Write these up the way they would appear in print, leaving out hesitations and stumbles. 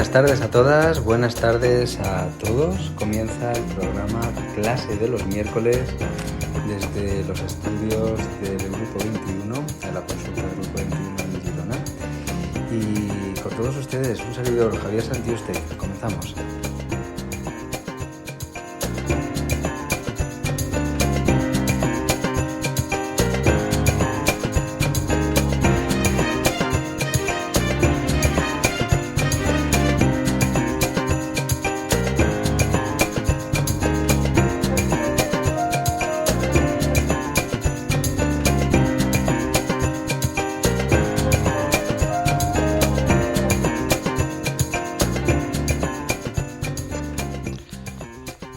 Buenas tardes a todas, buenas tardes a todos. Comienza el programa Clase de los miércoles desde los estudios del Grupo 21, de la consulta del Grupo 21 en Girona. Y con todos ustedes, un servidor, Javier Santiuste. Comenzamos.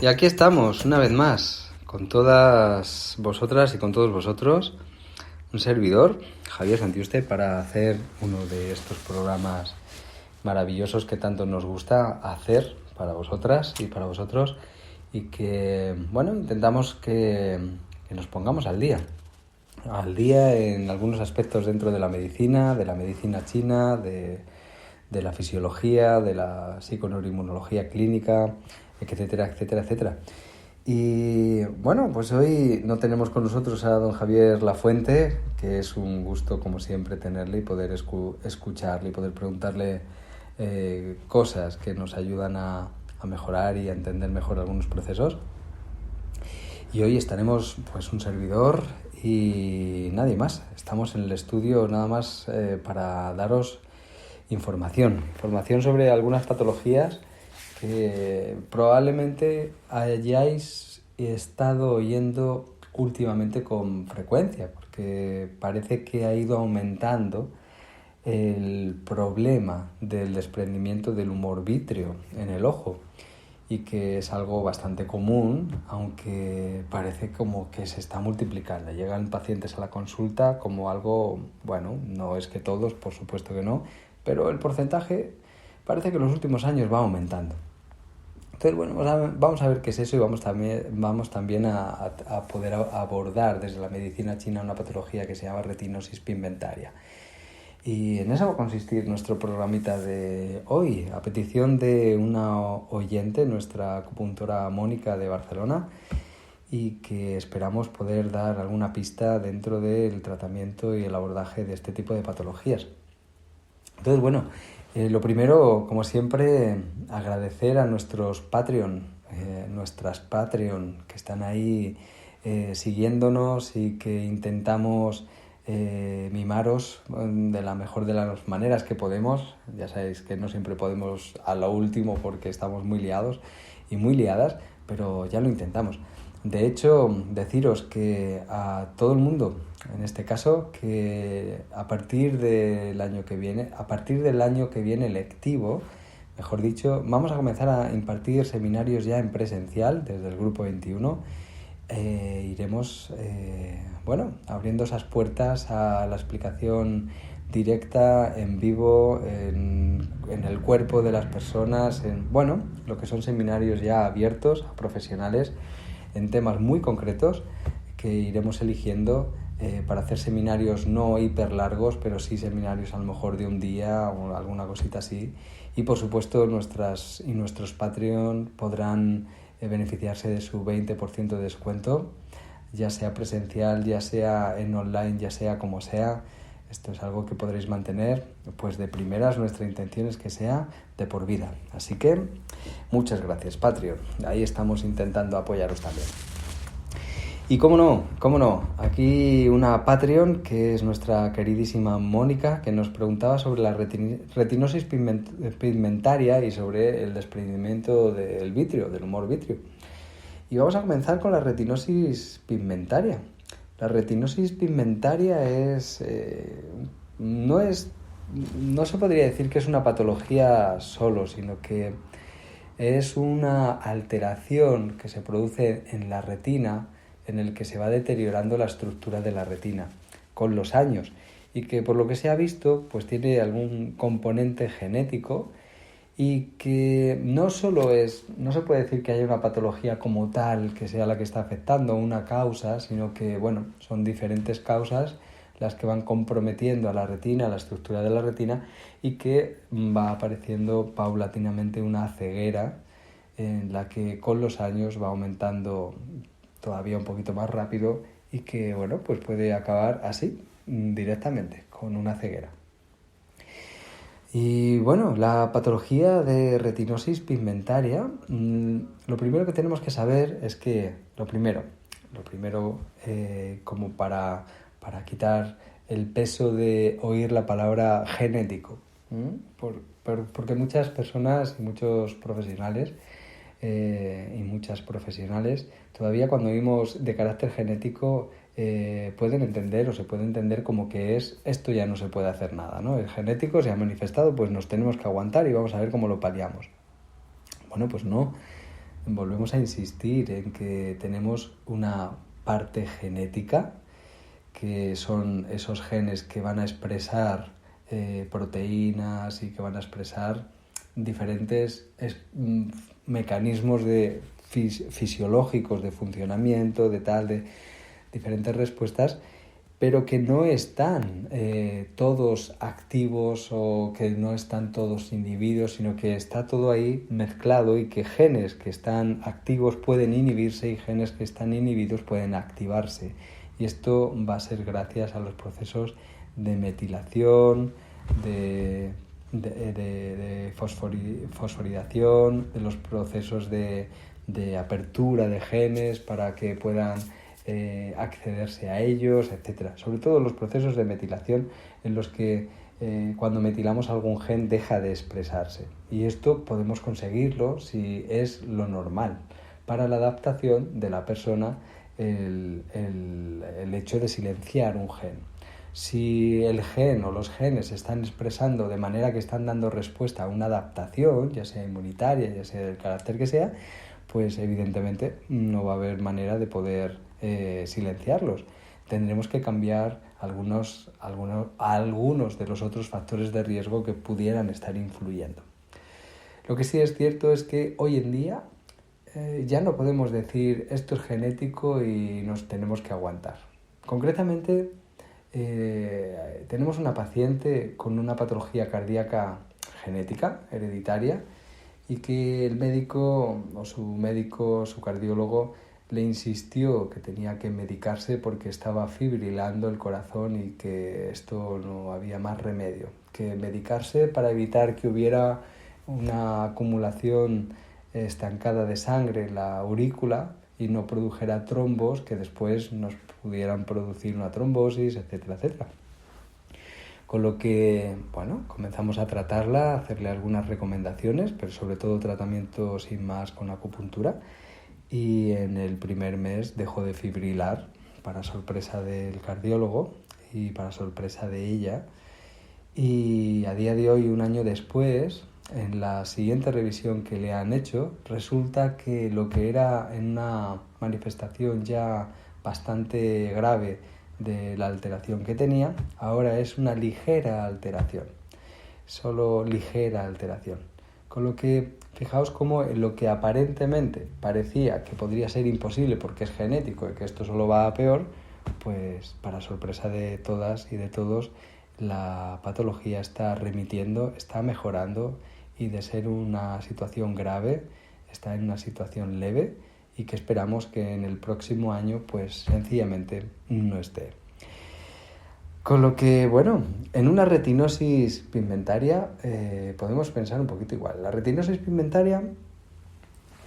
Y aquí estamos, una vez más, con todas vosotras y con todos vosotros, un servidor, Javier Santiuste, para hacer uno de estos programas maravillosos que tanto nos gusta hacer para vosotras y para vosotros, y que, bueno, intentamos que nos pongamos al día en algunos aspectos dentro de la medicina china, de la fisiología, de la psiconeuroinmunología clínica, etcétera, etcétera, etcétera. Y bueno, pues hoy no tenemos con nosotros a don Javier Lafuente, que es un gusto como siempre tenerle y poder escucharle y poder preguntarle cosas que nos ayudan a mejorar y a entender mejor algunos procesos. Y hoy estaremos pues un servidor y nadie más. Estamos en el estudio nada más para daros información sobre algunas patologías que probablemente hayáis estado oyendo últimamente con frecuencia, porque parece que ha ido aumentando el problema del desprendimiento del humor vítreo en el ojo, y que es algo bastante común, aunque parece como que se está multiplicando. Llegan pacientes a la consulta como algo, bueno, no es que todos, por supuesto que no, pero el porcentaje parece que en los últimos años va aumentando. Entonces, bueno, vamos a ver qué es eso, y vamos también a poder abordar desde la medicina china una patología que se llama retinosis pigmentaria. Y en eso va a consistir nuestro programita de hoy, a petición de una oyente, nuestra acupuntora Mónica de Barcelona, y que esperamos poder dar alguna pista dentro del tratamiento y el abordaje de este tipo de patologías. Entonces, bueno, lo primero, como siempre, agradecer a nuestros Patreon, nuestras Patreon que están ahí siguiéndonos y que intentamos mimaros de la mejor de las maneras que podemos. Ya sabéis que no siempre podemos a lo último porque estamos muy liados y muy liadas, pero ya lo intentamos. De hecho, deciros que a todo el mundo, en este caso, que a partir del año que viene lectivo, mejor dicho, vamos a comenzar a impartir seminarios ya en presencial desde el Grupo 21. Iremos abriendo esas puertas a la explicación directa, en vivo, en el cuerpo de las personas, lo que son seminarios ya abiertos a profesionales en temas muy concretos que iremos eligiendo para hacer seminarios no hiper largos, pero sí seminarios a lo mejor de un día o alguna cosita así. Y por supuesto nuestros Patreon podrán beneficiarse de su 20% de descuento, ya sea presencial, ya sea en online, ya sea como sea. Esto es algo que podréis mantener, pues de primeras nuestra intención es que sea de por vida. Así que muchas gracias, Patreon. Ahí estamos intentando apoyaros también. Y cómo no, aquí una Patreon que es nuestra queridísima Mónica, que nos preguntaba sobre la retinosis pigmentaria y sobre el desprendimiento del vitrio, del humor vítreo. Y vamos a comenzar con la retinosis pigmentaria. La retinosis pigmentaria no se podría decir que es una patología solo, sino que es una alteración que se produce en la retina, en el que se va deteriorando la estructura de la retina con los años, y que por lo que se ha visto pues tiene algún componente genético, y que no se puede decir que haya una patología como tal que sea la que está afectando una causa, sino que son diferentes causas las que van comprometiendo a la retina, a la estructura de la retina, y que va apareciendo paulatinamente una ceguera en la que con los años va aumentando todavía un poquito más rápido y que, bueno, pues puede acabar así, directamente, con una ceguera. Y bueno, la patología de retinosis pigmentaria, lo primero que tenemos que saber es que, lo primero, como para quitar el peso de oír la palabra genético, porque muchas personas y muchos profesionales y muchas profesionales todavía cuando oímos de carácter genético pueden entender o se puede entender como que esto ya no se puede hacer nada, ¿no? El genético se ha manifestado, pues nos tenemos que aguantar y vamos a ver cómo lo paliamos. Bueno, pues no. Volvemos a insistir en que tenemos una parte genética, que son esos genes que van a expresar proteínas y que van a expresar diferentes mecanismos fisiológicos de funcionamiento, de diferentes respuestas, pero que no están todos activos o que no están todos inhibidos, sino que está todo ahí mezclado y que genes que están activos pueden inhibirse y genes que están inhibidos pueden activarse. Y esto va a ser gracias a los procesos de metilación, de fosforilación, de los procesos de apertura de genes para que puedan accederse a ellos, etc. Sobre todo los procesos de metilación en los que cuando metilamos algún gen deja de expresarse. Y esto podemos conseguirlo si es lo normal para la adaptación de la persona el hecho de silenciar un gen. Si el gen o los genes se están expresando de manera que están dando respuesta a una adaptación, ya sea inmunitaria, ya sea del carácter que sea, pues evidentemente no va a haber manera de poder silenciarlos. Tendremos que cambiar algunos de los otros factores de riesgo que pudieran estar influyendo. Lo que sí es cierto es que hoy en día ya no podemos decir esto es genético y nos tenemos que aguantar. Concretamente, tenemos una paciente con una patología cardíaca genética, hereditaria, y que el médico, su cardiólogo, le insistió que tenía que medicarse porque estaba fibrilando el corazón y que esto no había más remedio, que medicarse para evitar que hubiera una acumulación estancada de sangre en la aurícula y no produjera trombos que después nos pudieran producir una trombosis, etcétera, etcétera. Con lo que, bueno, comenzamos a tratarla, a hacerle algunas recomendaciones, pero sobre todo tratamiento sin más con acupuntura. Y en el primer mes dejó de fibrilar, para sorpresa del cardiólogo y para sorpresa de ella. Y a día de hoy, un año después, en la siguiente revisión que le han hecho, resulta que lo que era en una manifestación ya bastante grave de la alteración que tenía, ahora es una ligera alteración, solo ligera alteración. Con lo que, fijaos cómo lo que aparentemente parecía que podría ser imposible porque es genético y que esto solo va a peor, pues para sorpresa de todas y de todos, la patología está remitiendo, está mejorando y de ser una situación grave está en una situación leve y que esperamos que en el próximo año pues sencillamente no esté. Con lo que, bueno, en una retinosis pigmentaria podemos pensar un poquito igual. La retinosis pigmentaria,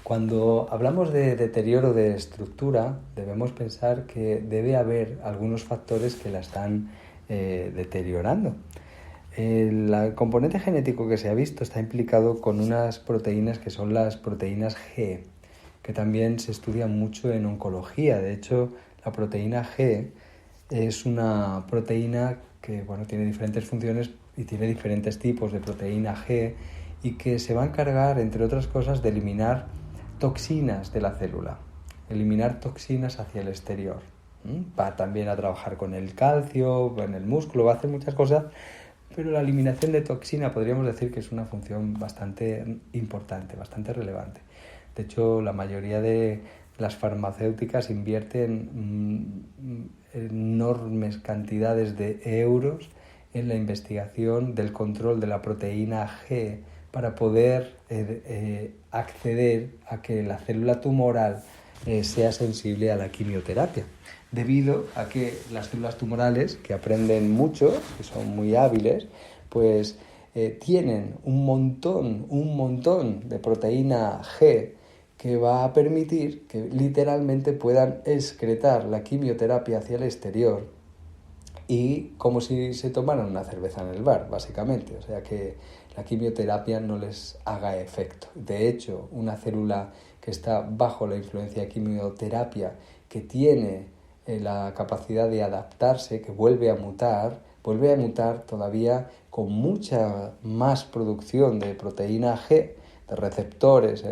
cuando hablamos de deterioro de estructura, debemos pensar que debe haber algunos factores que la están deteriorando. El componente genético que se ha visto está implicado con unas proteínas que son las proteínas G, que también se estudian mucho en oncología. De hecho, la proteína G es una proteína que, bueno, tiene diferentes funciones y tiene diferentes tipos de proteína G y que se va a encargar, entre otras cosas, de eliminar toxinas de la célula, eliminar toxinas hacia el exterior. Va también a trabajar con el calcio, en el músculo, va a hacer muchas cosas, pero la eliminación de toxina podríamos decir que es una función bastante importante, bastante relevante. De hecho, la mayoría de las farmacéuticas invierten enormes cantidades de euros en la investigación del control de la proteína G para poder acceder a que la célula tumoral sea sensible a la quimioterapia, debido a que las células tumorales, que aprenden mucho, que son muy hábiles, pues tienen un montón de proteína G que va a permitir que literalmente puedan excretar la quimioterapia hacia el exterior y como si se tomaran una cerveza en el bar, básicamente. O sea que la quimioterapia no les haga efecto. De hecho, una célula que está bajo la influencia de quimioterapia, que tiene la capacidad de adaptarse, que vuelve a mutar todavía con mucha más producción de proteína G, de receptores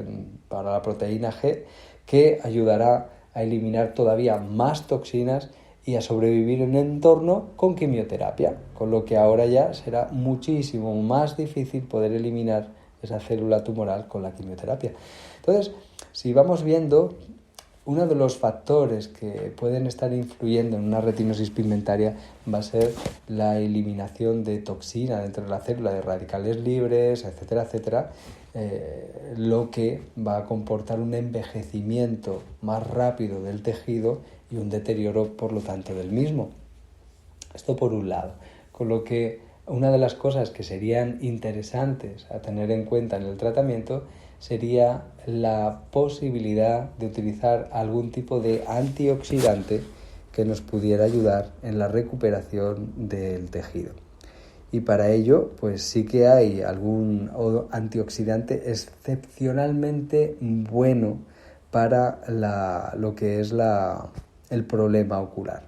para la proteína G, que ayudará a eliminar todavía más toxinas y a sobrevivir en un entorno con quimioterapia, con lo que ahora ya será muchísimo más difícil poder eliminar esa célula tumoral con la quimioterapia. Entonces, si vamos viendo, uno de los factores que pueden estar influyendo en una retinosis pigmentaria va a ser la eliminación de toxina dentro de la célula, de radicales libres, etcétera, etcétera, lo que va a comportar un envejecimiento más rápido del tejido y un deterioro, por lo tanto, del mismo. Esto por un lado. Con lo que una de las cosas que serían interesantes a tener en cuenta en el tratamiento sería la posibilidad de utilizar algún tipo de antioxidante que nos pudiera ayudar en la recuperación del tejido. Y para ello, pues sí que hay algún antioxidante excepcionalmente bueno para lo que es el problema ocular.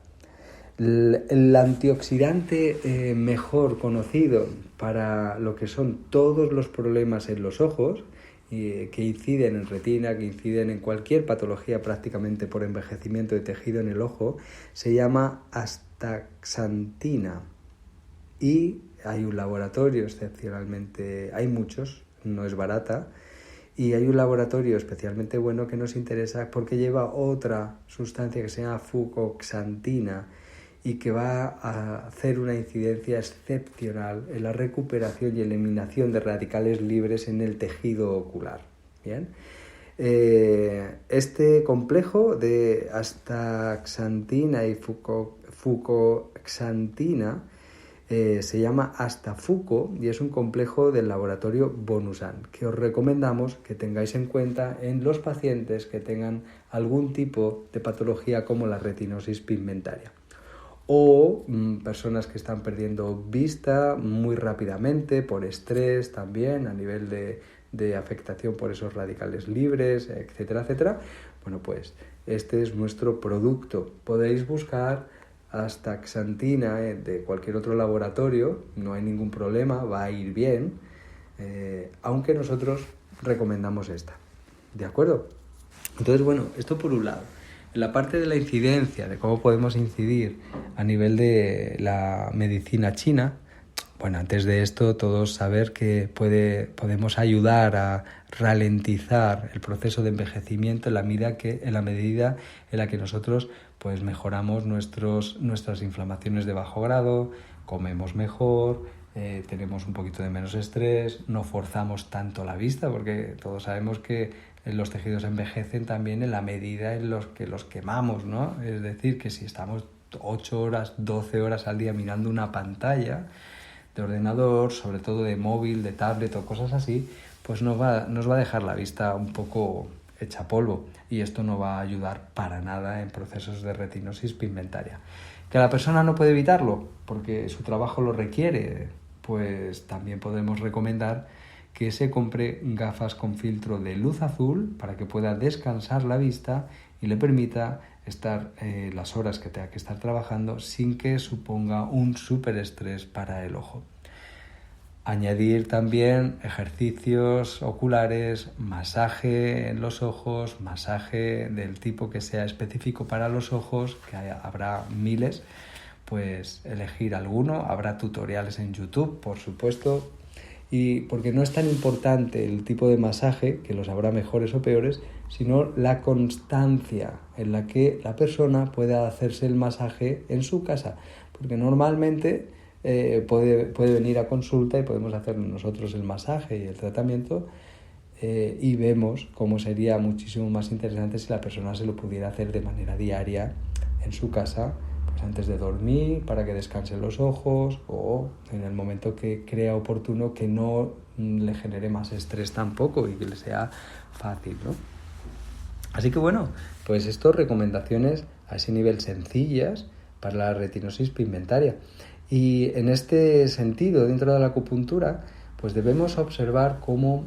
El antioxidante mejor conocido para lo que son todos los problemas en los ojos, que inciden en retina, que inciden en cualquier patología prácticamente por envejecimiento de tejido en el ojo, se llama astaxantina. Y hay un laboratorio excepcionalmente, hay muchos, no es barata, y hay un laboratorio especialmente bueno que nos interesa porque lleva otra sustancia que se llama fucoxantina y que va a hacer una incidencia excepcional en la recuperación y eliminación de radicales libres en el tejido ocular. Bien. Este complejo de astaxantina y fucoxantina se llama Astafuco y es un complejo del laboratorio Bonusan, que os recomendamos que tengáis en cuenta en los pacientes que tengan algún tipo de patología como la retinosis pigmentaria o personas que están perdiendo vista muy rápidamente por estrés también a nivel de afectación por esos radicales libres, etcétera, etcétera. Bueno, pues este es nuestro producto. Podéis buscar astaxantina de cualquier otro laboratorio, no hay ningún problema, va a ir bien, aunque nosotros recomendamos esta. ¿De acuerdo? Entonces, bueno, esto por un lado. En la parte de la incidencia, de cómo podemos incidir a nivel de la medicina china, bueno, antes de esto, todos saber que podemos ayudar a ralentizar el proceso de envejecimiento en la medida en la que nosotros pues mejoramos nuestras inflamaciones de bajo grado, comemos mejor, tenemos un poquito de menos estrés, no forzamos tanto la vista, porque todos sabemos que los tejidos envejecen también en la medida en los que los quemamos, ¿no? Es decir, que si estamos 8 horas, 12 horas al día mirando una pantalla de ordenador, sobre todo de móvil, de tablet o cosas así, pues nos va a dejar la vista un poco hecha polvo y esto no va a ayudar para nada en procesos de retinosis pigmentaria. ¿Que la persona no puede evitarlo porque su trabajo lo requiere? Pues también podemos recomendar que se compre gafas con filtro de luz azul para que pueda descansar la vista y le permita estar las horas que tenga que estar trabajando sin que suponga un súper estrés para el ojo. Añadir también ejercicios oculares, masaje en los ojos, masaje del tipo que sea específico para los ojos, que habrá miles, pues elegir alguno. Habrá tutoriales en YouTube, por supuesto, y porque no es tan importante el tipo de masaje, que los habrá mejores o peores, sino la constancia en la que la persona pueda hacerse el masaje en su casa, porque normalmente puede venir a consulta y podemos hacer nosotros el masaje y el tratamiento, y vemos cómo sería muchísimo más interesante si la persona se lo pudiera hacer de manera diaria en su casa, pues antes de dormir, para que descansen los ojos, o en el momento que crea oportuno, que no le genere más estrés tampoco y que le sea fácil, ¿no? Así que bueno, pues estas recomendaciones a ese nivel sencillas para la retinosis pigmentaria. Y en este sentido, dentro de la acupuntura, pues debemos observar cómo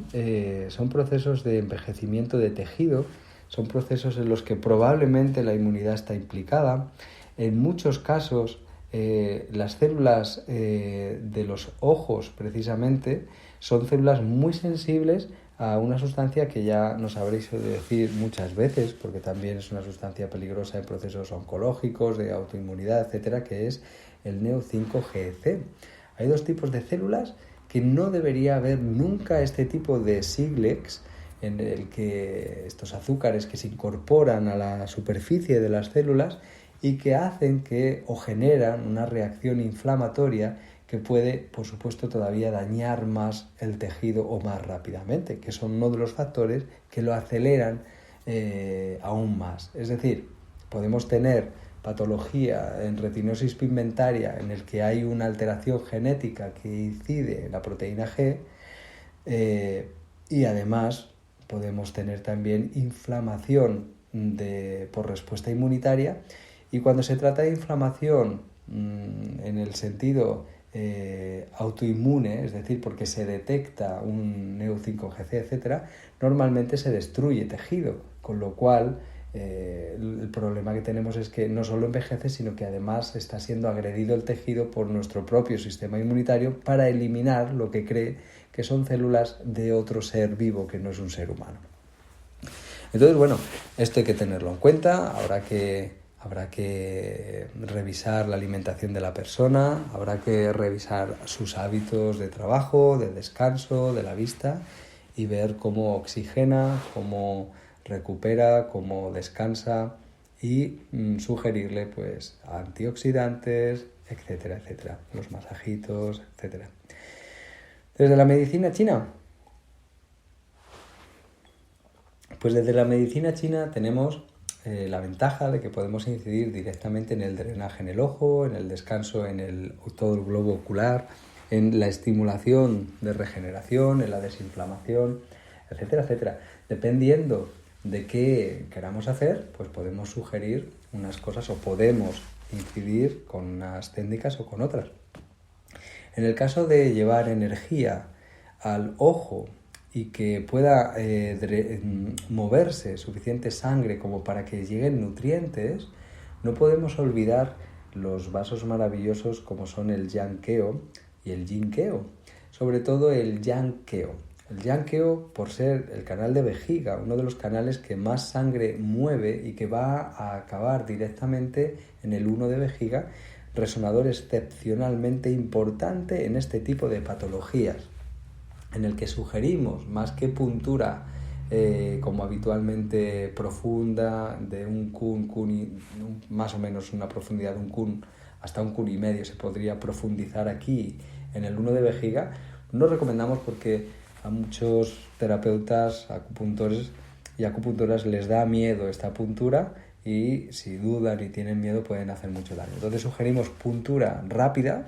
son procesos de envejecimiento de tejido, son procesos en los que probablemente la inmunidad está implicada. En muchos casos, las células de los ojos, precisamente, son células muy sensibles a una sustancia que ya nos habréis oído decir muchas veces, porque también es una sustancia peligrosa en procesos oncológicos, de autoinmunidad, etcétera, que es el Neo5Gc. Hay dos tipos de células que no debería haber nunca este tipo de síglex, en el que estos azúcares que se incorporan a la superficie de las células y que hacen que o generan una reacción inflamatoria que puede, por supuesto, todavía dañar más el tejido o más rápidamente, que son uno de los factores que lo aceleran aún más. Es decir, podemos tener patología en retinosis pigmentaria en el que hay una alteración genética que incide en la proteína G, y además podemos tener también inflamación por respuesta inmunitaria, y cuando se trata de inflamación en el sentido autoinmune, es decir, porque se detecta un Neo5Gc, etc., normalmente se destruye tejido, con lo cual el problema que tenemos es que no solo envejece, sino que además está siendo agredido el tejido por nuestro propio sistema inmunitario para eliminar lo que cree que son células de otro ser vivo que no es un ser humano. Entonces, bueno, esto hay que tenerlo en cuenta. Habrá que revisar la alimentación de la persona, habrá que revisar sus hábitos de trabajo, de descanso, de la vista, y ver cómo oxigena, cómo recupera, cómo descansa, y sugerirle pues antioxidantes, etcétera, etcétera, los masajitos, etcétera. Desde la medicina china, pues desde la medicina china tenemos la ventaja de que podemos incidir directamente en el drenaje en el ojo, en el descanso en todo el globo ocular, en la estimulación de regeneración, en la desinflamación, etcétera, etcétera. Dependiendo de qué queramos hacer, pues podemos sugerir unas cosas o podemos incidir con unas técnicas o con otras. En el caso de llevar energía al ojo y que pueda moverse suficiente sangre como para que lleguen nutrientes, no podemos olvidar los vasos maravillosos como son el Yang-keo y el Yin-keo, sobre todo el Yang-keo. El Yang-keo, por ser el canal de vejiga, uno de los canales que más sangre mueve y que va a acabar directamente en el uno de vejiga, resonador excepcionalmente importante en este tipo de patologías, en el que sugerimos, más que puntura como habitualmente profunda, de un kun y más o menos una profundidad de un kun hasta un kun y medio, se podría profundizar aquí en el uno de vejiga, no recomendamos porque a muchos terapeutas, acupuntores y acupuntoras les da miedo esta puntura, y si dudan y tienen miedo pueden hacer mucho daño. Entonces sugerimos puntura rápida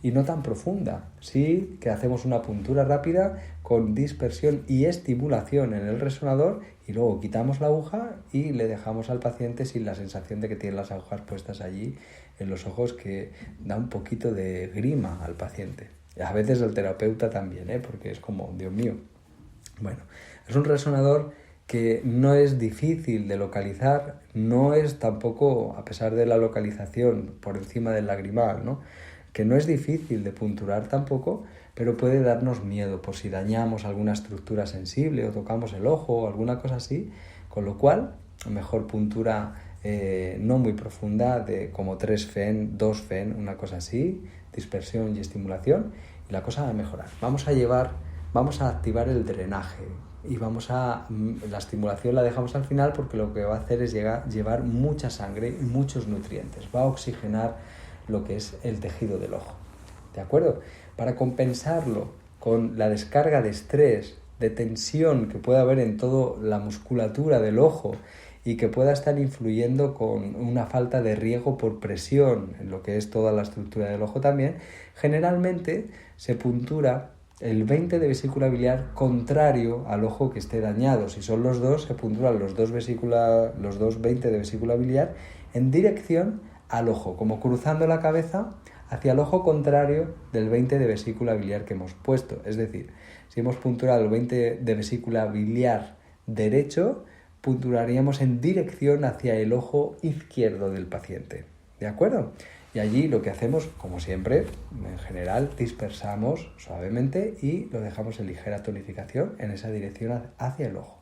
y no tan profunda. Sí que hacemos una puntura rápida con dispersión y estimulación en el resonador, y luego quitamos la aguja y le dejamos al paciente sin la sensación de que tiene las agujas puestas allí en los ojos, que da un poquito de grima al paciente. Y a veces el terapeuta también, porque es como, Dios mío. Bueno, es un resonador que no es difícil de localizar, no es tampoco, a pesar de la localización por encima del lagrimal, ¿no?, que no es difícil de punturar tampoco, pero puede darnos miedo por si dañamos alguna estructura sensible o tocamos el ojo o alguna cosa así, con lo cual, mejor puntura no muy profunda, de como 3 Fen, 2 Fen, una cosa así, dispersión y estimulación, y la cosa va a mejorar. Vamos a activar el drenaje y la estimulación la dejamos al final porque lo que va a hacer es llevar mucha sangre y muchos nutrientes. Va a oxigenar lo que es el tejido del ojo. ¿De acuerdo? Para compensarlo con la descarga de estrés, de tensión que puede haber en toda la musculatura del ojo y que pueda estar influyendo con una falta de riego por presión en lo que es toda la estructura del ojo también, generalmente se puntura el 20 de vesícula biliar contrario al ojo que esté dañado. Si son los dos, se punturan los dos 20 de vesícula biliar en dirección al ojo, como cruzando la cabeza hacia el ojo contrario del 20 de vesícula biliar que hemos puesto. Es decir, si hemos punturado el 20 de vesícula biliar derecho, punturaríamos en dirección hacia el ojo izquierdo del paciente. ¿De acuerdo? Y allí lo que hacemos, como siempre, en general, dispersamos suavemente y lo dejamos en ligera tonificación en esa dirección hacia el ojo.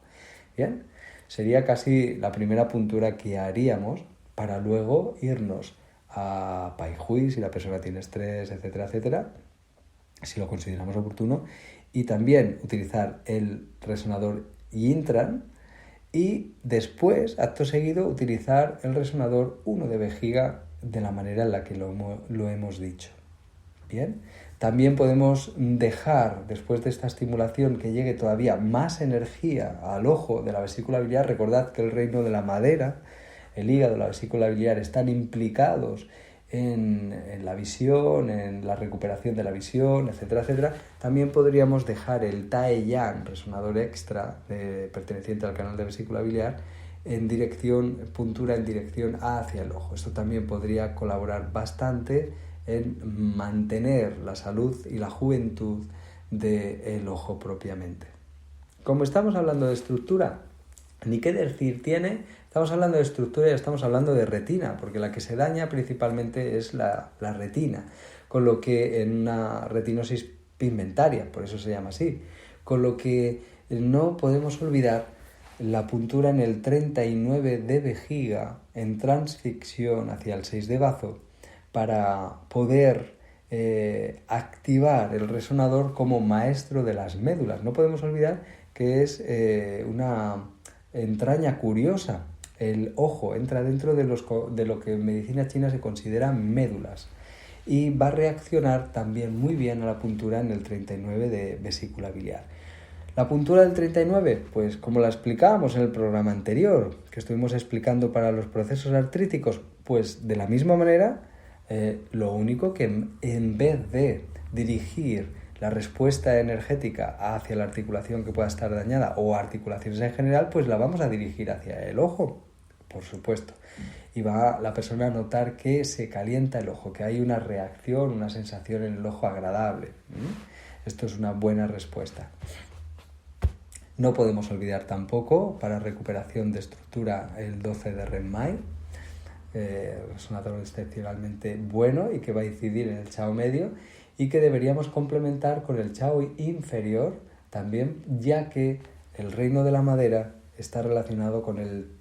¿Bien? Sería casi la primera puntura que haríamos para luego irnos a Pai Hui, si la persona tiene estrés, etcétera, etcétera, si lo consideramos oportuno, y también utilizar el resonador Yintran y después, acto seguido, utilizar el resonador 1 de vejiga de la manera en la que lo hemos dicho. Bien, también podemos dejar, después de esta estimulación, que llegue todavía más energía al ojo de la vesícula biliar. Recordad que el reino de la madera, el hígado, la vesícula biliar están implicados en la visión, en la recuperación de la visión, etcétera, etcétera. También podríamos dejar el Tai Yang, resonador extra perteneciente al canal de vesícula biliar, puntura en dirección hacia el ojo. Esto también podría colaborar bastante en mantener la salud y la juventud del ojo propiamente. Como estamos hablando de estructura, ni qué decir tiene, estamos hablando de estructura y estamos hablando de retina, porque la que se daña principalmente es la retina, con lo que en una retinosis pigmentaria, por eso se llama así, con lo que no podemos olvidar la puntura en el 39 de vejiga en transficción hacia el 6 de bazo para poder activar el resonador como maestro de las médulas. No podemos olvidar que es una entraña curiosa. El ojo entra dentro de lo que en medicina china se considera médulas y va a reaccionar también muy bien a la puntura en el 39 de vesícula biliar. La puntura del 39, pues como la explicábamos en el programa anterior, que estuvimos explicando para los procesos artríticos, pues de la misma manera, lo único que en vez de dirigir la respuesta energética hacia la articulación que pueda estar dañada o articulaciones en general, pues la vamos a dirigir hacia el ojo, por supuesto. Y va la persona a notar que se calienta el ojo, que hay una reacción, una sensación en el ojo agradable. Esto es una buena respuesta. No podemos olvidar tampoco, para recuperación de estructura, el 12 de Renmai, resonador excepcionalmente bueno y que va a incidir en el chao medio y que deberíamos complementar con el chao inferior también, ya que el reino de la madera está relacionado con el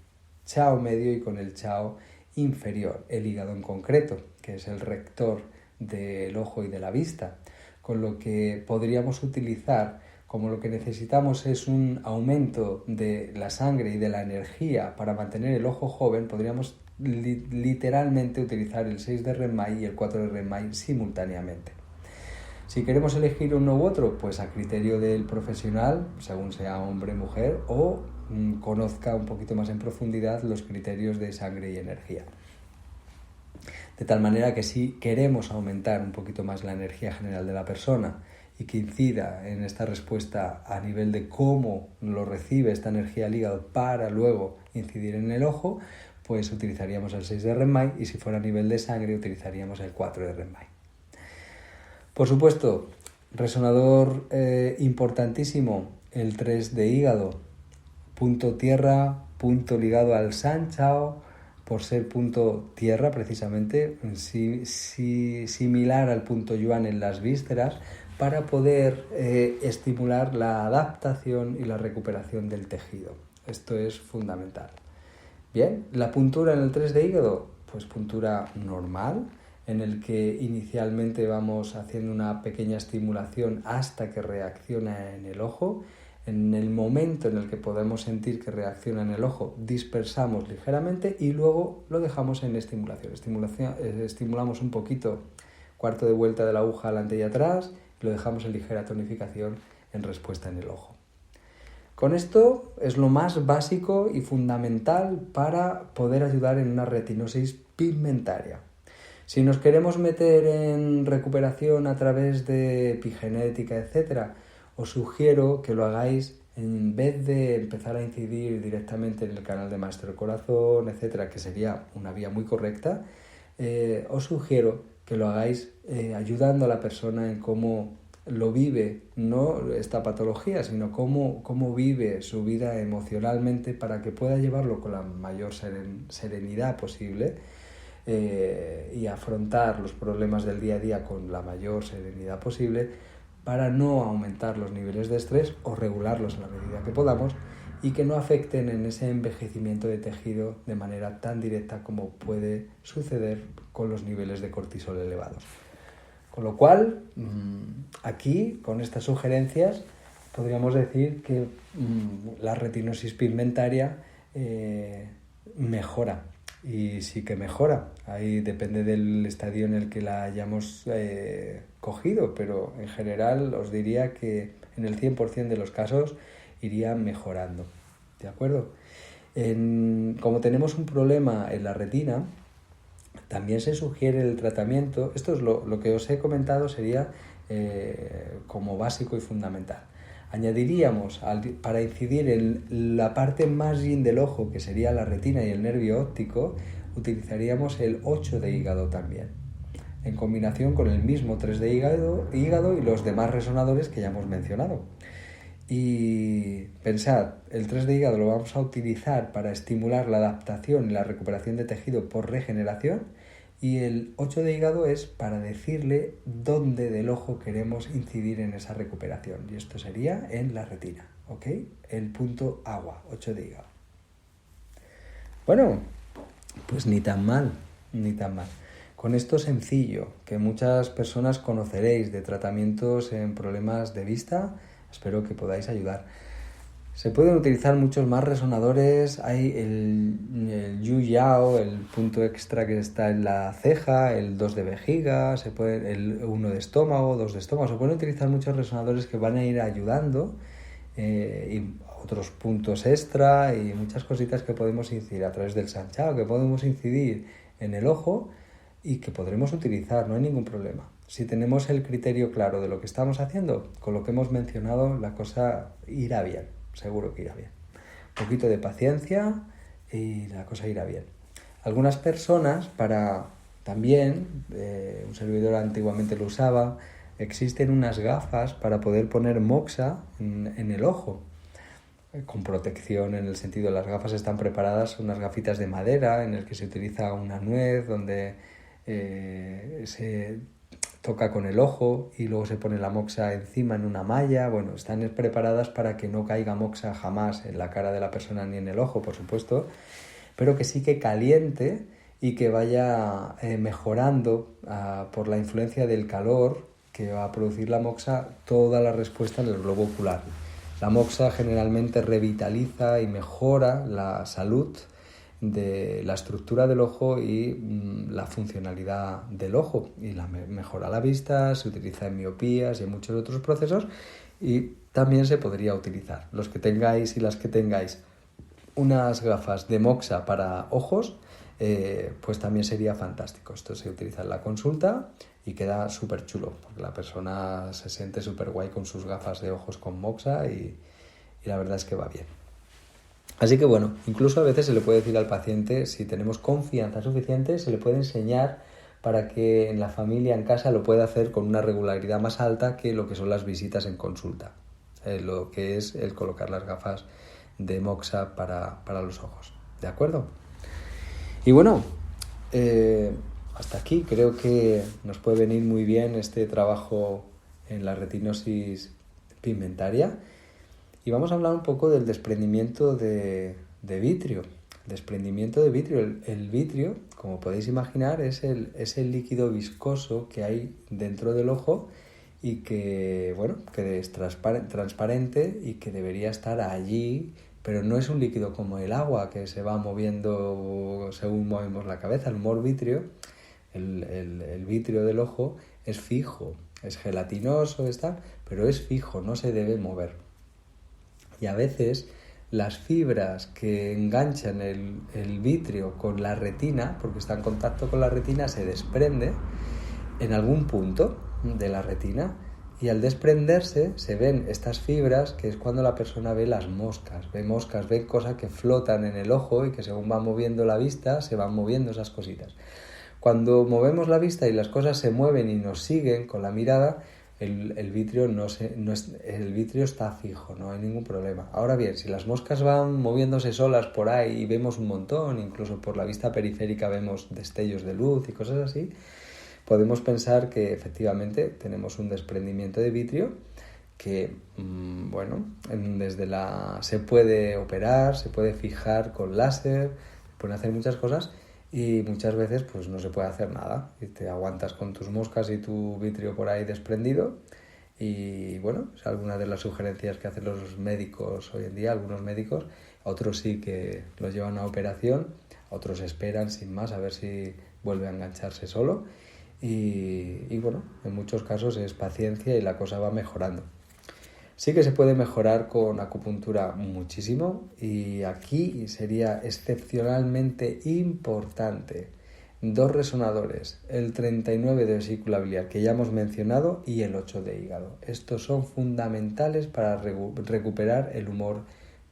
chao medio y con el chao inferior, el hígado en concreto, que es el rector del ojo y de la vista, con lo que podríamos utilizar, como lo que necesitamos es un aumento de la sangre y de la energía para mantener el ojo joven, podríamos literalmente utilizar el 6 de Renmai y el 4 de Renmai simultáneamente. Si queremos elegir uno u otro, pues a criterio del profesional, según sea hombre o mujer, o conozca un poquito más en profundidad los criterios de sangre y energía. De tal manera que si queremos aumentar un poquito más la energía general de la persona y que incida en esta respuesta a nivel de cómo lo recibe esta energía al hígado para luego incidir en el ojo, pues utilizaríamos el 6 de Renmai y si fuera a nivel de sangre utilizaríamos el 4 de Renmai. Por supuesto, resonador importantísimo, el 3 de hígado, punto tierra, punto ligado al San Chao, por ser punto tierra precisamente, similar al punto yuan en las vísceras, para poder estimular la adaptación y la recuperación del tejido. Esto es fundamental. Bien, la puntura en el 3 de hígado, pues puntura normal, en el que inicialmente vamos haciendo una pequeña estimulación hasta que reacciona en el ojo. En el momento en el que podemos sentir que reacciona en el ojo, dispersamos ligeramente y luego lo dejamos en estimulación. Estimulamos un poquito, cuarto de vuelta de la aguja adelante y atrás, y lo dejamos en ligera tonificación en respuesta en el ojo. Con esto es lo más básico y fundamental para poder ayudar en una retinosis pigmentaria. Si nos queremos meter en recuperación a través de epigenética, etc., os sugiero que lo hagáis en vez de empezar a incidir directamente en el canal de Maestro del Corazón, etcétera, que sería una vía muy correcta. Os sugiero que lo hagáis ayudando a la persona en cómo lo vive, no esta patología, sino cómo vive su vida emocionalmente para que pueda llevarlo con la mayor serenidad posible y afrontar los problemas del día a día con la mayor serenidad posible, para no aumentar los niveles de estrés o regularlos a la medida que podamos y que no afecten en ese envejecimiento de tejido de manera tan directa como puede suceder con los niveles de cortisol elevados. Con lo cual, aquí, con estas sugerencias, podríamos decir que la retinosis pigmentaria mejora. Y sí que mejora, ahí depende del estadio en el que la hayamos cogido, pero en general os diría que en el 100% de los casos iría mejorando, ¿de acuerdo? Como tenemos un problema en la retina, también se sugiere el tratamiento. Esto es lo que os he comentado, sería como básico y fundamental. Añadiríamos, para incidir en la parte más yin del ojo, que sería la retina y el nervio óptico, utilizaríamos el 8 de hígado también, en combinación con el mismo 3 de hígado y los demás resonadores que ya hemos mencionado. Y pensad, el 3 de hígado lo vamos a utilizar para estimular la adaptación y la recuperación de tejido por regeneración, y el 8 de hígado es para decirle dónde del ojo queremos incidir en esa recuperación, y esto sería en la retina, ¿ok? El punto agua, 8 de hígado. Bueno, pues ni tan mal. Con esto sencillo, que muchas personas conoceréis de tratamientos en problemas de vista, espero que podáis ayudar. Se pueden utilizar muchos más resonadores. Hay el Yu Yao, el punto extra que está en la ceja, el 2 de vejiga, el 1 de estómago, 2 de estómago. Se pueden utilizar muchos resonadores que van a ir ayudando y otros puntos extra y muchas cositas que podemos incidir a través del Sanchao, que podemos incidir en el ojo y que podremos utilizar, no hay ningún problema. Si tenemos el criterio claro de lo que estamos haciendo, con lo que hemos mencionado, la cosa irá bien. Seguro que irá bien. Un poquito de paciencia y la cosa irá bien. Algunas personas, también, un servidor antiguamente lo usaba, existen unas gafas para poder poner moxa en el ojo, con protección en el sentido, las gafas están preparadas, son unas gafitas de madera en el que se utiliza una nuez donde se toca con el ojo y luego se pone la moxa encima en una malla. Bueno, están preparadas para que no caiga moxa jamás en la cara de la persona ni en el ojo, por supuesto, pero que sí que caliente y que vaya mejorando por la influencia del calor que va a producir la moxa toda la respuesta en el globo ocular. La moxa generalmente revitaliza y mejora la salud de la estructura del ojo y la funcionalidad del ojo, y mejora la vista, se utiliza en miopías y en muchos otros procesos, y también se podría utilizar. Los que tengáis y las que tengáis unas gafas de moxa para ojos, pues también sería fantástico. Esto se utiliza en la consulta y queda súper chulo, porque la persona se siente súper guay con sus gafas de ojos con moxa y la verdad es que va bien. Así que bueno, incluso a veces se le puede decir al paciente, si tenemos confianza suficiente, se le puede enseñar para que en la familia, en casa, lo pueda hacer con una regularidad más alta que lo que son las visitas en consulta, lo que es el colocar las gafas de moxa para los ojos, ¿de acuerdo? Y bueno, hasta aquí creo que nos puede venir muy bien este trabajo en la retinosis pigmentaria. Y vamos a hablar un poco del desprendimiento de vitrio. desprendimiento de vitrio. El vitrio, como podéis imaginar, es el líquido viscoso que hay dentro del ojo y que, bueno, que es transparente y que debería estar allí, pero no es un líquido como el agua que se va moviendo según movemos la cabeza. El humor vitrio, el vitrio del ojo es fijo, es gelatinoso, pero es fijo, no se debe mover. Y a veces las fibras que enganchan el vitrio con la retina, porque está en contacto con la retina, se desprende en algún punto de la retina, y al desprenderse se ven estas fibras, que es cuando la persona ve las moscas, ve cosas que flotan en el ojo y que según va moviendo la vista se van moviendo esas cositas. Cuando movemos la vista y las cosas se mueven y nos siguen con la mirada, el vitrio el vitrio está fijo, no hay ningún problema. Ahora bien, si las moscas van moviéndose solas por ahí y vemos un montón, incluso por la vista periférica vemos destellos de luz y cosas así, podemos pensar que efectivamente tenemos un desprendimiento de vitrio que, bueno, se puede operar, se puede fijar con láser, se pueden hacer muchas cosas y muchas veces pues no se puede hacer nada y te aguantas con tus moscas y tu vitrio por ahí desprendido. Y bueno, es alguna de las sugerencias que hacen los médicos hoy en día, algunos médicos. Otros sí que los llevan a operación, otros esperan sin más a ver si vuelve a engancharse solo. Y bueno, en muchos casos es paciencia y la cosa va mejorando. Sí que se puede mejorar con acupuntura muchísimo, y aquí sería excepcionalmente importante 2 resonadores, el 39 de vesícula biliar que ya hemos mencionado y el 8 de hígado. Estos son fundamentales para recuperar el humor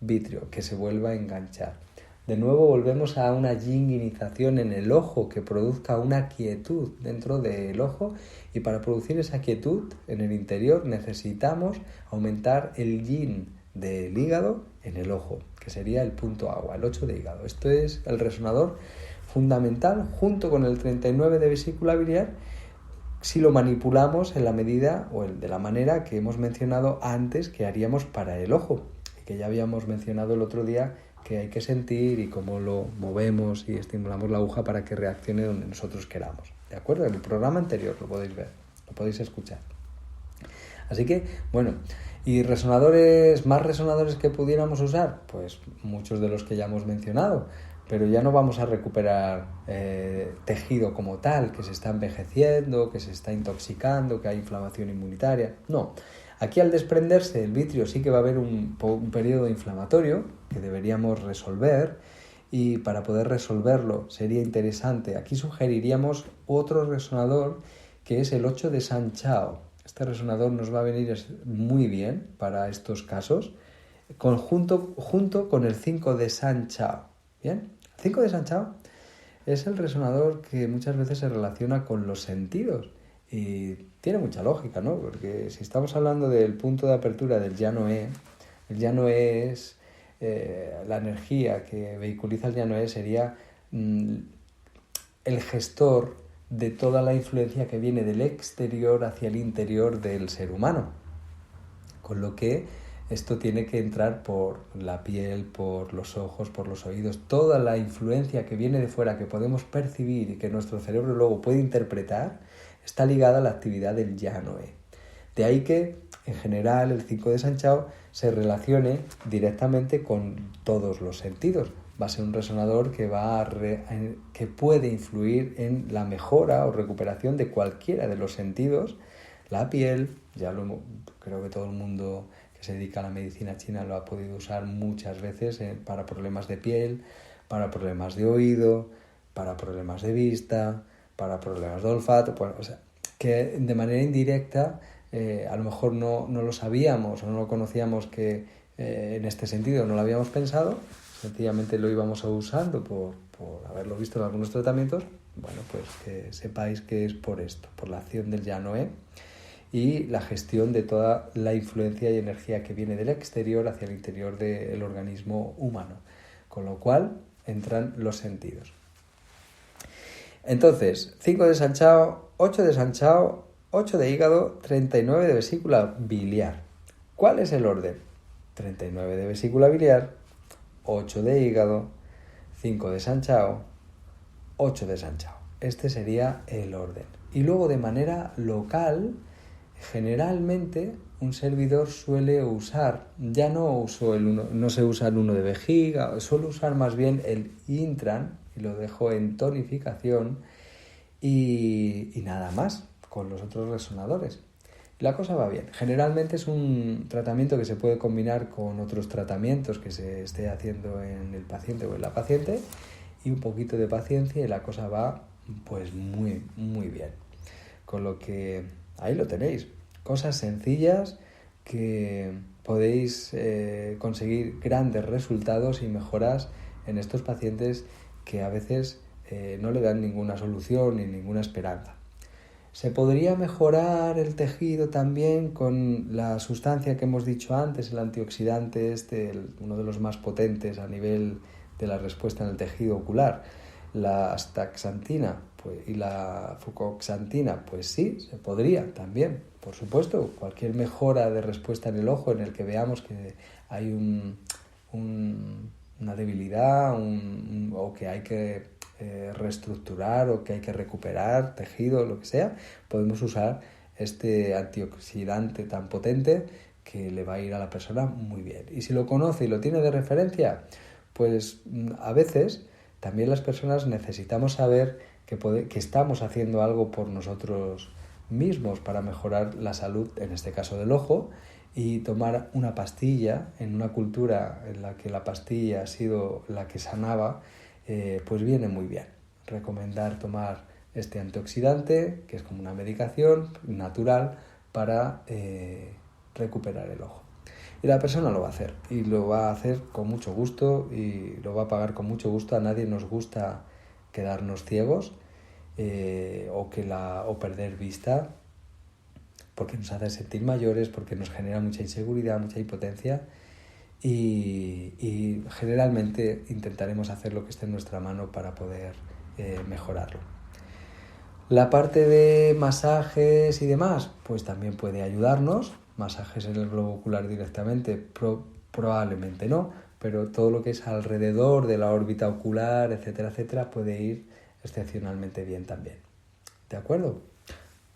vítreo, que se vuelva a enganchar. De nuevo volvemos a una yinginización en el ojo que produzca una quietud dentro del ojo, y para producir esa quietud en el interior necesitamos aumentar el yin del hígado en el ojo, que sería el punto agua, el 8 de hígado. Esto es el resonador fundamental junto con el 39 de vesícula biliar si lo manipulamos en la medida o de la manera que hemos mencionado antes que haríamos para el ojo, que ya habíamos mencionado el otro día, que hay que sentir y cómo lo movemos y estimulamos la aguja para que reaccione donde nosotros queramos. ¿De acuerdo? En el programa anterior lo podéis ver, lo podéis escuchar. Así que, bueno, ¿y más resonadores que pudiéramos usar? Pues muchos de los que ya hemos mencionado, pero ya no vamos a recuperar tejido como tal, que se está envejeciendo, que se está intoxicando, que hay inflamación inmunitaria. No. Aquí al desprenderse el vitrio sí que va a haber un periodo inflamatorio que deberíamos resolver, y para poder resolverlo sería interesante, aquí sugeriríamos otro resonador que es el 8 de San Chao. Este resonador nos va a venir muy bien para estos casos, junto con el 5 de San Chao. ¿Bien? El 5 de San Chao es el resonador que muchas veces se relaciona con los sentidos. Y tiene mucha lógica, ¿no? Porque si estamos hablando del punto de apertura del Llano-E, el Llano-E es la energía que vehiculiza el Llano-E sería el gestor de toda la influencia que viene del exterior hacia el interior del ser humano. Con lo que esto tiene que entrar por la piel, por los ojos, por los oídos. Toda la influencia que viene de fuera, que podemos percibir y que nuestro cerebro luego puede interpretar, está ligada a la actividad del Llano-E. De ahí que, en general, el 5 de San Chao se relacione directamente con todos los sentidos. Va a ser un resonador que puede influir en la mejora o recuperación de cualquiera de los sentidos. La piel, creo que todo el mundo que se dedica a la medicina china lo ha podido usar muchas veces para problemas de piel, para problemas de oído, para problemas de vista, para problemas de olfato, que de manera indirecta a lo mejor no lo sabíamos o no lo conocíamos, que en este sentido no lo habíamos pensado, sencillamente lo íbamos usando por haberlo visto en algunos tratamientos. Bueno, pues que sepáis que es por esto, por la acción del Llano-E y la gestión de toda la influencia y energía que viene del exterior hacia el interior del organismo humano, con lo cual entran los sentidos. Entonces, 5 de San Chao, 8 de San Chao, 8 de hígado, 39 de vesícula biliar. ¿Cuál es el orden? 39 de vesícula biliar, 8 de hígado, 5 de Sanchao, 8 de Sanchao. Este sería el orden. Y luego de manera local, generalmente un servidor suele usar, ya no se usa el 1 de vejiga, suelo usar más bien el intran, y lo dejo en tonificación y nada más con los otros resonadores. La cosa va bien. Generalmente es un tratamiento que se puede combinar con otros tratamientos que se esté haciendo en el paciente o en la paciente, y un poquito de paciencia y la cosa va pues muy, muy bien. Con lo que ahí lo tenéis. Cosas sencillas que podéis conseguir grandes resultados y mejoras en estos pacientes que a veces no le dan ninguna solución ni ninguna esperanza. Se podría mejorar el tejido también con la sustancia que hemos dicho antes, el antioxidante uno de los más potentes a nivel de la respuesta en el tejido ocular, la astaxantina y la fucoxantina. Pues sí, se podría también, por supuesto. Cualquier mejora de respuesta en el ojo en el que veamos que hay una debilidad o que hay que reestructurar o que hay que recuperar tejido, lo que sea, podemos usar este antioxidante tan potente que le va a ir a la persona muy bien. Y si lo conoce y lo tiene de referencia, pues a veces también las personas necesitamos saber que estamos haciendo algo por nosotros mismos para mejorar la salud, en este caso del ojo, y tomar una pastilla en una cultura en la que la pastilla ha sido la que sanaba, pues viene muy bien. Recomendar tomar este antioxidante, que es como una medicación natural para recuperar el ojo. Y la persona lo va a hacer, y lo va a hacer con mucho gusto, y lo va a pagar con mucho gusto. A nadie nos gusta quedarnos ciegos o perder vista, porque nos hace sentir mayores, porque nos genera mucha inseguridad, mucha impotencia. Y generalmente intentaremos hacer lo que esté en nuestra mano para poder mejorarlo. La parte de masajes y demás, pues también puede ayudarnos. Masajes en el globo ocular directamente, probablemente no, pero todo lo que es alrededor de la órbita ocular, etcétera, etcétera, puede ir excepcionalmente bien también. ¿De acuerdo?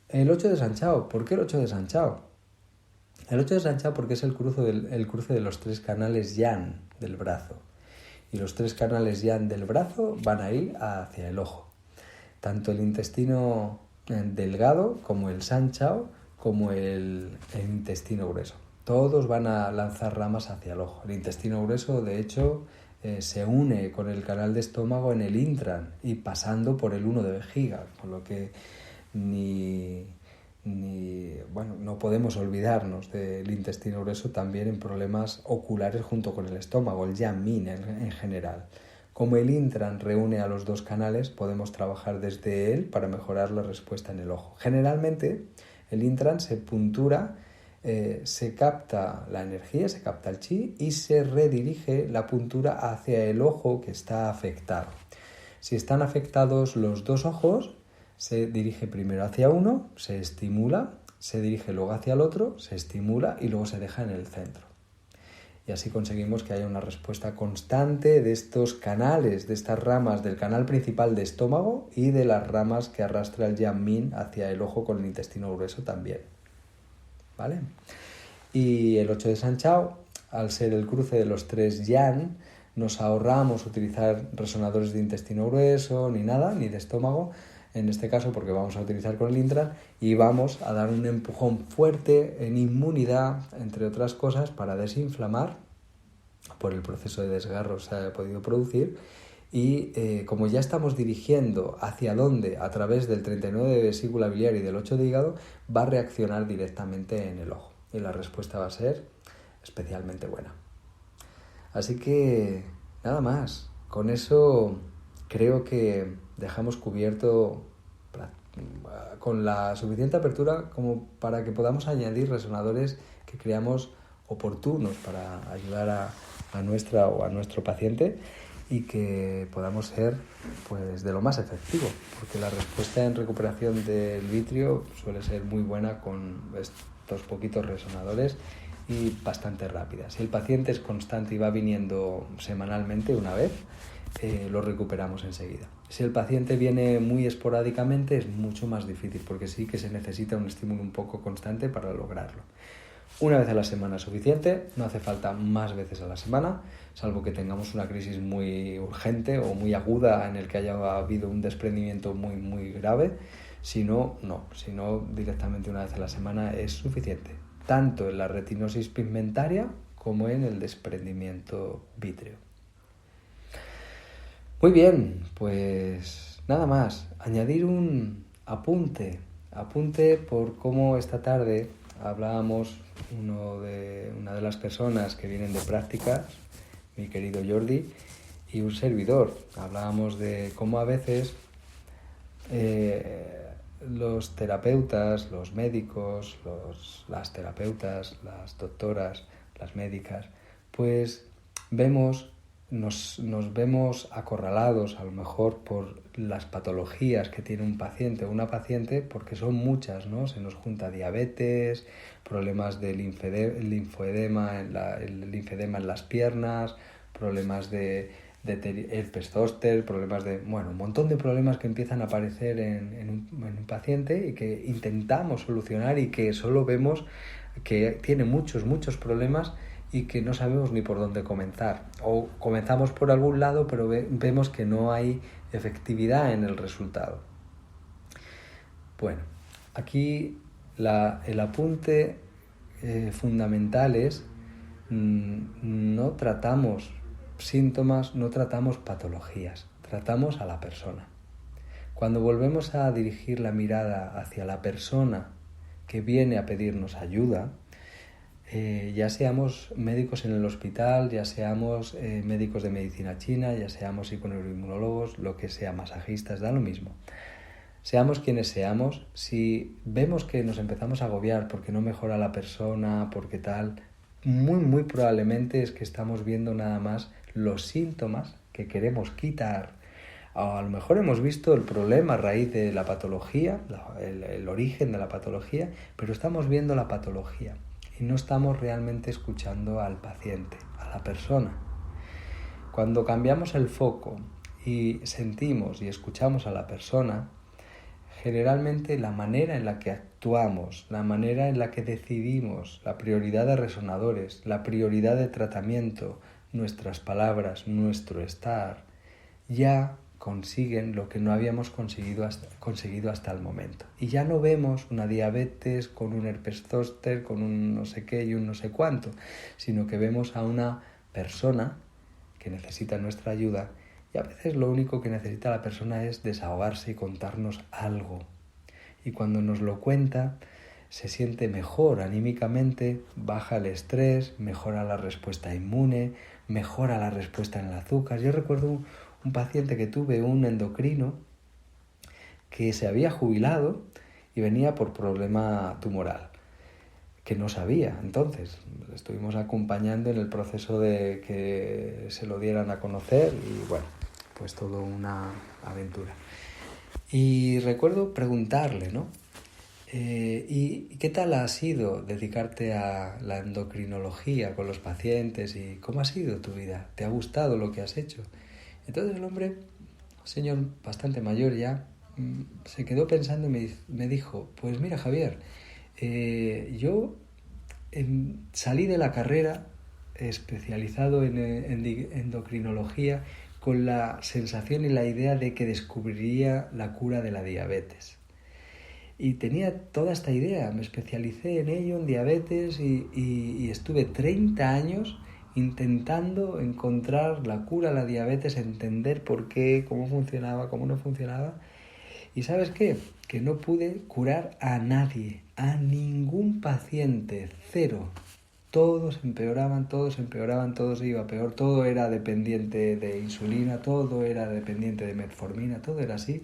El 8 de Sanchao. ¿Por qué el 8 de Sanchao? El 8 de Sanchao porque es el cruce de los 3 canales Yang del brazo. Y los 3 canales Yang del brazo van a ir hacia el ojo. Tanto el intestino delgado como el Sanchao como el intestino grueso. Todos van a lanzar ramas hacia el ojo. El intestino grueso, de hecho, se une con el canal de estómago en el intran y pasando por el 1 de vejiga, con lo que no podemos olvidarnos del intestino grueso también en problemas oculares junto con el estómago, el Yang-Min en general. Como el intran reúne a los 2 canales, podemos trabajar desde él para mejorar la respuesta en el ojo. Generalmente el intran se puntura, se capta la energía, se capta el chi y se redirige la puntura hacia el ojo que está afectado. Si están afectados los 2 ojos, se dirige primero hacia uno, se estimula, se dirige luego hacia el otro, se estimula y luego se deja en el centro. Y así conseguimos que haya una respuesta constante de estos canales, de estas ramas del canal principal de estómago y de las ramas que arrastra el Yang-Min hacia el ojo con el intestino grueso también. ¿Vale? Y el 8 de Sanchao, al ser el cruce de los 3 Yang, nos ahorramos utilizar resonadores de intestino grueso ni nada, ni de estómago, en este caso porque vamos a utilizar con el intran y vamos a dar un empujón fuerte en inmunidad, entre otras cosas, para desinflamar por el proceso de desgarro que se haya podido producir. Y como ya estamos dirigiendo hacia dónde, a través del 39 de vesícula biliar y del 8 de hígado, va a reaccionar directamente en el ojo y la respuesta va a ser especialmente buena. Así que nada más, con eso creo que dejamos cubierto con la suficiente apertura como para que podamos añadir resonadores que creamos oportunos para ayudar a nuestra o a nuestro paciente y que podamos ser pues de lo más efectivo, porque la respuesta en recuperación del vitrio suele ser muy buena con estos poquitos resonadores y bastante rápida. Si el paciente es constante y va viniendo semanalmente una vez, lo recuperamos enseguida. Si el paciente viene muy esporádicamente es mucho más difícil porque sí que se necesita un estímulo un poco constante para lograrlo. Una vez a la semana es suficiente, no hace falta más veces a la semana, salvo que tengamos una crisis muy urgente o muy aguda en el que haya habido un desprendimiento muy grave. Si no, directamente una vez a la semana es suficiente, tanto en la retinosis pigmentaria como en el desprendimiento vítreo. Muy bien, pues nada más, añadir un apunte por cómo esta tarde hablábamos una de las personas que vienen de prácticas, mi querido Jordi, y un servidor. Hablábamos de cómo a veces los terapeutas, los médicos, las terapeutas, las doctoras, las médicas, pues nos vemos acorralados a lo mejor por las patologías que tiene un paciente o una paciente, porque son muchas, ¿no? Se nos junta diabetes, problemas de linfedema en las piernas, problemas de herpes zóster, problemas de, un montón de problemas que empiezan a aparecer en un paciente y que intentamos solucionar y que solo vemos que tiene muchos problemas y que no sabemos ni por dónde comenzar. O comenzamos por algún lado, pero vemos que no hay efectividad en el resultado. Bueno, aquí el apunte fundamental es no tratamos síntomas, no tratamos patologías, tratamos a la persona. Cuando volvemos a dirigir la mirada hacia la persona que viene a pedirnos ayuda, ya seamos médicos en el hospital, ya seamos médicos de medicina china, ya seamos psiconeuroinmunólogos, lo que sea, masajistas, da lo mismo. Seamos quienes seamos, si vemos que nos empezamos a agobiar porque no mejora la persona, porque tal, muy probablemente es que estamos viendo nada más los síntomas que queremos quitar. A lo mejor hemos visto el problema a raíz de la patología, el origen de la patología, pero estamos viendo la patología y no estamos realmente escuchando al paciente, a la persona. Cuando cambiamos el foco y sentimos y escuchamos a la persona, generalmente la manera en la que actuamos, la manera en la que decidimos, la prioridad de resonadores, la prioridad de tratamiento, nuestras palabras, nuestro estar, ya consiguen lo que no habíamos conseguido hasta el momento. Y ya no vemos una diabetes con un herpes zóster, con un no sé qué y un no sé cuánto, sino que vemos a una persona que necesita nuestra ayuda y a veces lo único que necesita la persona es desahogarse y contarnos algo. Y cuando nos lo cuenta, se siente mejor anímicamente, baja el estrés, mejora la respuesta inmune, mejora la respuesta en el azúcar. Yo recuerdo un paciente que tuve, un endocrino, que se había jubilado y venía por problema tumoral, que no sabía. Entonces, le estuvimos acompañando en el proceso de que se lo dieran a conocer y pues todo una aventura. Y recuerdo preguntarle, ¿no? ¿Y qué tal ha sido dedicarte a la endocrinología con los pacientes? ¿Y cómo ha sido tu vida? ¿Te ha gustado lo que has hecho? Entonces el hombre, un señor bastante mayor ya, se quedó pensando y me dijo, pues mira Javier, yo salí de la carrera especializado en endocrinología con la sensación y la idea de que descubriría la cura de la diabetes. Y tenía toda esta idea, me especialicé en ello, en diabetes, y estuve 30 años intentando encontrar la cura a la diabetes, entender por qué, cómo funcionaba, cómo no funcionaba. ¿Y sabes qué? Que no pude curar a nadie, a ningún paciente, cero. Todos empeoraban, todo iba peor, todo era dependiente de insulina, todo era dependiente de metformina, todo era así.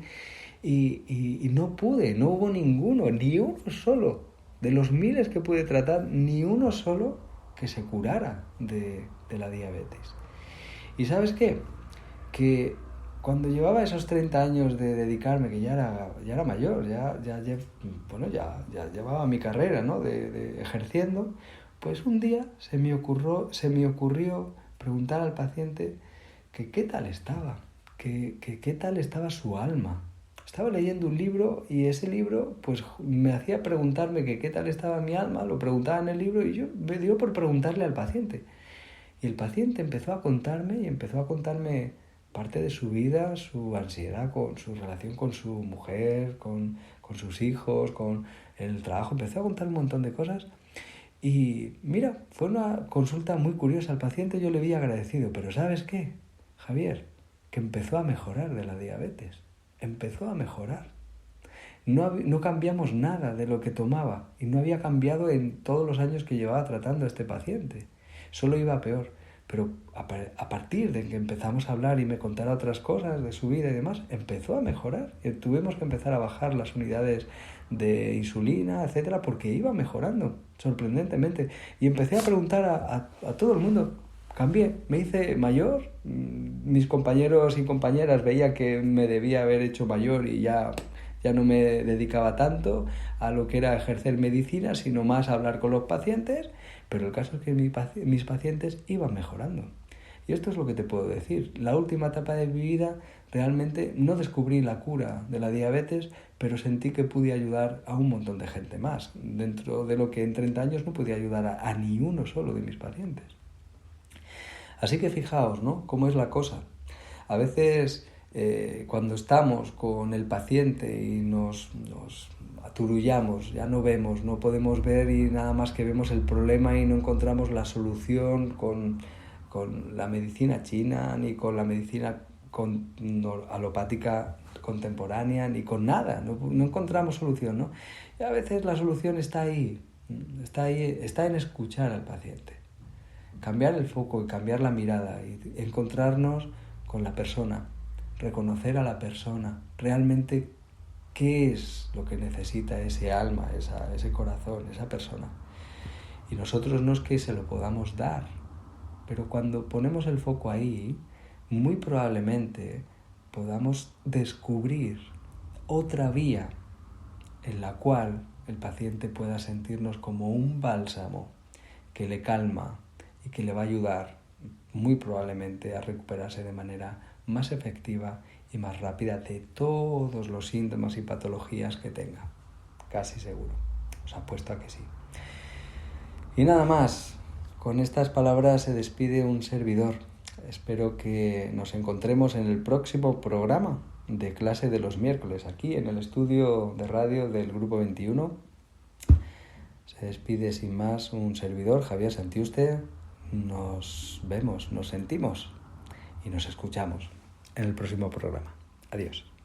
Y no hubo ninguno, ni uno solo, de los miles que pude tratar, ni uno solo que se curara de la diabetes. ¿Y sabes qué? Que cuando llevaba esos 30 años de dedicarme, que ya era mayor, ya llevaba mi carrera, ¿no? de ejerciendo, pues un día se me ocurrió preguntar al paciente que qué tal estaba, que qué tal estaba su alma. Estaba leyendo un libro y ese libro pues me hacía preguntarme que qué tal estaba mi alma, lo preguntaba en el libro y yo me dio por preguntarle al paciente. Y el paciente empezó a contarme parte de su vida, su ansiedad, con su relación con su mujer, con sus hijos, con el trabajo. Empezó a contar un montón de cosas. Y mira, fue una consulta muy curiosa. Al paciente yo le vi agradecido, pero ¿sabes qué, Javier? Que empezó a mejorar de la diabetes. Empezó a mejorar. No cambiamos nada de lo que tomaba y no había cambiado en todos los años que llevaba tratando a este paciente. Solo iba peor. Pero a partir de que empezamos a hablar y me contara otras cosas de su vida y demás, empezó a mejorar. Y tuvimos que empezar a bajar las unidades de insulina, etcétera, porque iba mejorando, sorprendentemente. Y empecé a preguntar a todo el mundo. Cambié, me hice mayor. Mis compañeros y compañeras veían que me debía haber hecho mayor y ya no me dedicaba tanto a lo que era ejercer medicina, sino más a hablar con los pacientes, pero el caso es que mis pacientes iban mejorando. Y esto es lo que te puedo decir. La última etapa de mi vida realmente no descubrí la cura de la diabetes, pero sentí que pude ayudar a un montón de gente más, dentro de lo que en 30 años no pude ayudar a ni uno solo de mis pacientes. Así que fijaos, ¿no?, cómo es la cosa. A veces cuando estamos con el paciente y nos aturullamos, ya no vemos, no podemos ver y nada más que vemos el problema y no encontramos la solución con la medicina china, ni con la medicina alopática contemporánea, ni con nada, no encontramos solución, ¿no? Y a veces la solución está ahí, está en escuchar al paciente, cambiar el foco y cambiar la mirada y encontrarnos con la persona, reconocer a la persona, realmente qué es lo que necesita ese alma, ese corazón, esa persona. Y nosotros no es que se lo podamos dar, pero cuando ponemos el foco ahí, muy probablemente podamos descubrir otra vía en la cual el paciente pueda sentirnos como un bálsamo que le calma y que le va a ayudar muy probablemente a recuperarse de manera más efectiva y más rápida de todos los síntomas y patologías que tenga. Casi seguro. Os apuesto a que sí. Y nada más. Con estas palabras se despide un servidor. Espero que nos encontremos en el próximo programa de clase de los miércoles, aquí en el estudio de radio del Grupo 21. Se despide sin más un servidor, Javier Santiuste. Nos vemos, nos sentimos y nos escuchamos en el próximo programa. Adiós.